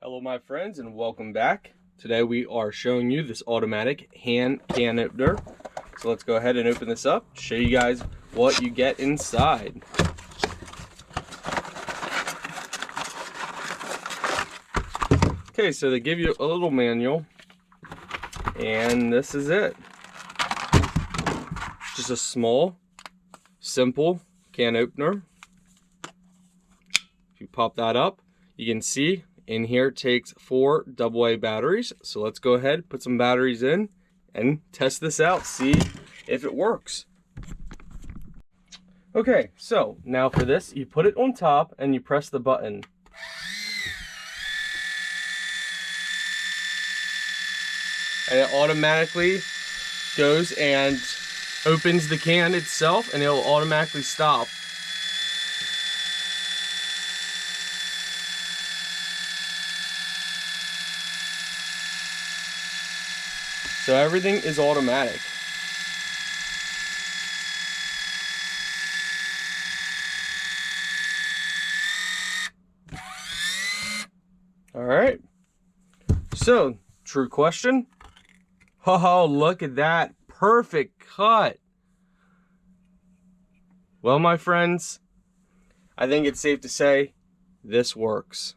Hello my friends and welcome back. Today we are showing you this automatic hand can opener. So let's go ahead and open this up, show you guys what you get inside. Okay, so they give you a little manual and this is it. Just a small, simple can opener. If you pop that up, you can see in here it takes 4 AA batteries. So let's go ahead, put some batteries in and test this out, see if it works. Okay, so now for this, you put it on top and you press the button. And it automatically goes and opens the can itself and it'll automatically stop. So everything is automatic. All right. So, true question. Oh, look at that. Perfect cut. Well, my friends, I think it's safe to say this works.